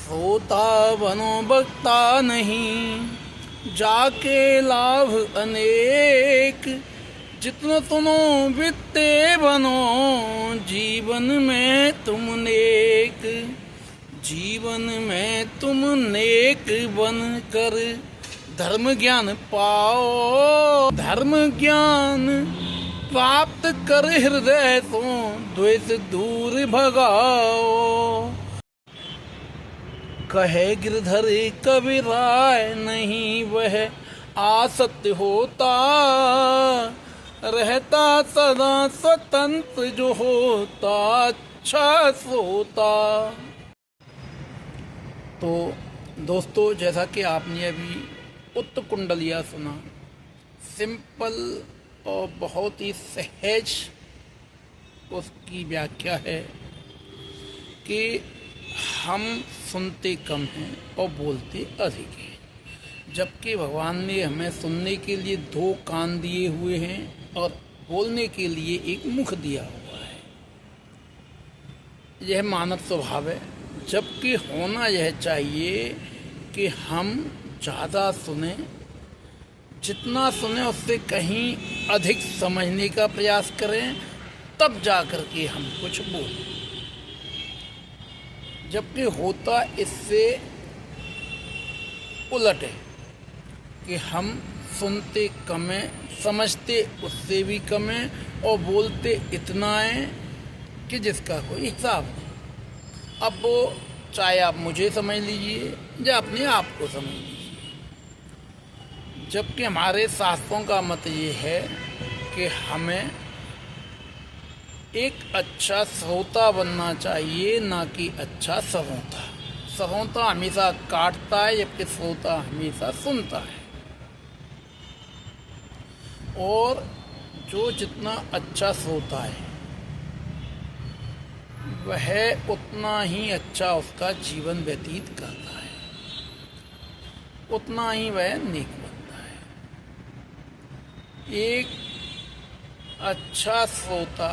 श्रोता बनो वक्ता नहीं, जाके लाभ अनेक। जितना सुनो वित्ते बनो, जीवन में तुम नेक। जीवन में तुम नेक बन कर धर्म ज्ञान पाओ। धर्म ज्ञान प्राप्त कर हृदय तो द्वेष दूर भगाओ। कहे गिरधर कबीराय, नहीं वह आसक्त होता, रहता सदा स्वतंत्र जो होता अच्छा सोता। तो दोस्तों, जैसा कि आपने अभी उत्तर कुंडलिया सुना, सिंपल और बहुत ही सहज उसकी व्याख्या है कि हम सुनते कम हैं और बोलते अधिक हैं, जबकि भगवान ने हमें सुनने के लिए 2 कान दिए हुए हैं और बोलने के लिए एक मुख दिया हुआ है। यह मानव स्वभाव है, जबकि होना यह चाहिए कि हम ज़्यादा सुने, जितना सुने उससे कहीं अधिक समझने का प्रयास करें, तब जा कर के हम कुछ बोलें। जबकि होता इससे उलट है कि हम सुनते कम हैं, समझते उससे भी कम हैं और बोलते इतना है कि जिसका कोई हिसाब नहीं। अब वो चाहे आप मुझे समझ लीजिए या अपने आप को समझ लीजिए। जबकि हमारे शास्त्रों का मत ये है कि हमें एक अच्छा श्रोता बनना चाहिए, ना कि अच्छा श्रोता। श्रोता हमेशा काटता है, जबकि श्रोता हमेशा सुनता है। और जो जितना अच्छा श्रोता है वह उतना ही अच्छा उसका जीवन व्यतीत करता है, उतना ही वह नेक बनता है। एक अच्छा श्रोता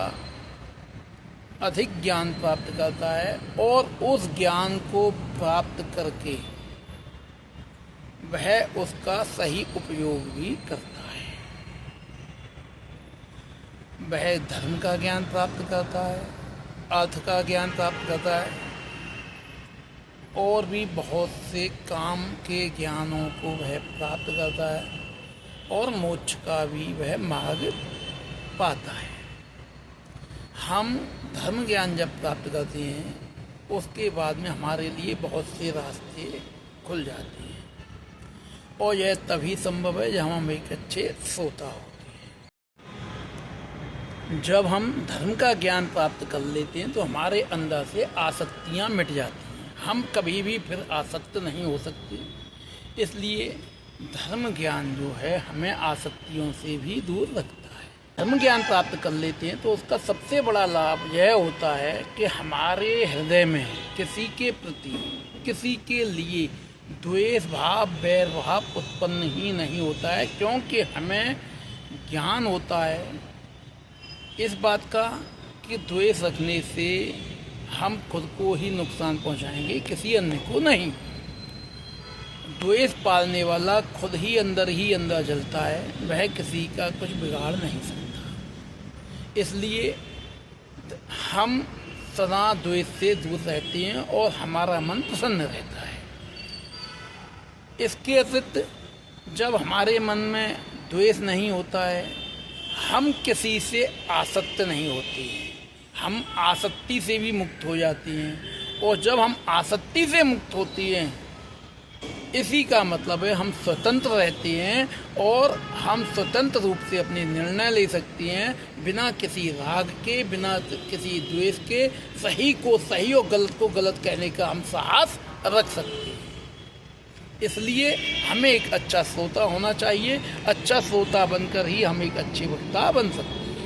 अधिक ज्ञान प्राप्त करता है और उस ज्ञान को प्राप्त करके वह उसका सही उपयोग भी करता है। वह धर्म का ज्ञान प्राप्त करता है, अर्थ का ज्ञान प्राप्त करता है और भी बहुत से काम के ज्ञानों को वह प्राप्त करता है और मोक्ष का भी वह मार्ग पाता है। हम धर्म ज्ञान जब प्राप्त करते हैं उसके बाद में हमारे लिए बहुत से रास्ते खुल जाते हैं और यह तभी संभव है जब हम एक अच्छे श्रोता होते हैं। जब हम धर्म का ज्ञान प्राप्त कर लेते हैं तो हमारे अंदर से आसक्तियाँ मिट जाती हैं, हम कभी भी फिर आसक्त नहीं हो सकते। इसलिए धर्म ज्ञान जो है हमें आसक्तियों से भी दूर रखता है। धर्म ज्ञान प्राप्त कर लेते हैं तो उसका सबसे बड़ा लाभ यह होता है कि हमारे हृदय में किसी के प्रति, किसी के लिए द्वेष भाव, बैर भाव उत्पन्न ही नहीं होता है, क्योंकि हमें ज्ञान होता है इस बात का कि द्वेष रखने से हम खुद को ही नुकसान पहुंचाएंगे, किसी अन्य को नहीं। द्वेष पालने वाला खुद ही अंदर जलता है, वह किसी का कुछ बिगाड़ नहीं सकता। इसलिए हम सदा द्वेष से दूर रहते हैं और हमारा मन प्रसन्न रहता है। इसके अतिरिक्त जब हमारे मन में द्वेष नहीं होता है, हम किसी से आसक्त नहीं होते हैं, हम आसक्ति से भी मुक्त हो जाते हैं। और जब हम आसक्ति से मुक्त होती हैं, इसी का मतलब है हम स्वतंत्र रहते हैं और हम स्वतंत्र रूप से अपने निर्णय ले सकते हैं, बिना किसी राग के, बिना किसी द्वेष के। सही को सही और गलत को गलत कहने का हम साहस रख सकते हैं। इसलिए हमें एक अच्छा श्रोता होना चाहिए। अच्छा श्रोता बनकर ही हम एक अच्छे वक्ता बन सकते हैं।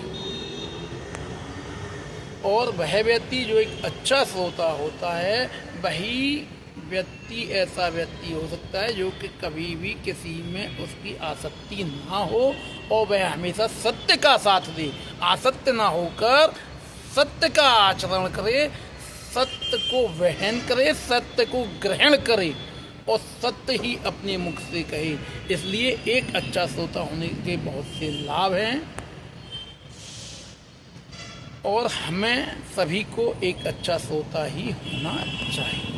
और वह व्यक्ति जो एक अच्छा श्रोता होता है, वही व्यक्ति ऐसा व्यक्ति हो सकता है जो कि कभी भी किसी में उसकी आसक्ति ना हो और वह हमेशा सत्य का साथ दे, आसक्त ना होकर सत्य का आचरण करे, सत्य को वहन करे, सत्य को ग्रहण करे और सत्य ही अपने मुख से कहे। इसलिए एक अच्छा श्रोता होने के बहुत से लाभ हैं और हमें सभी को एक अच्छा श्रोता ही होना चाहिए।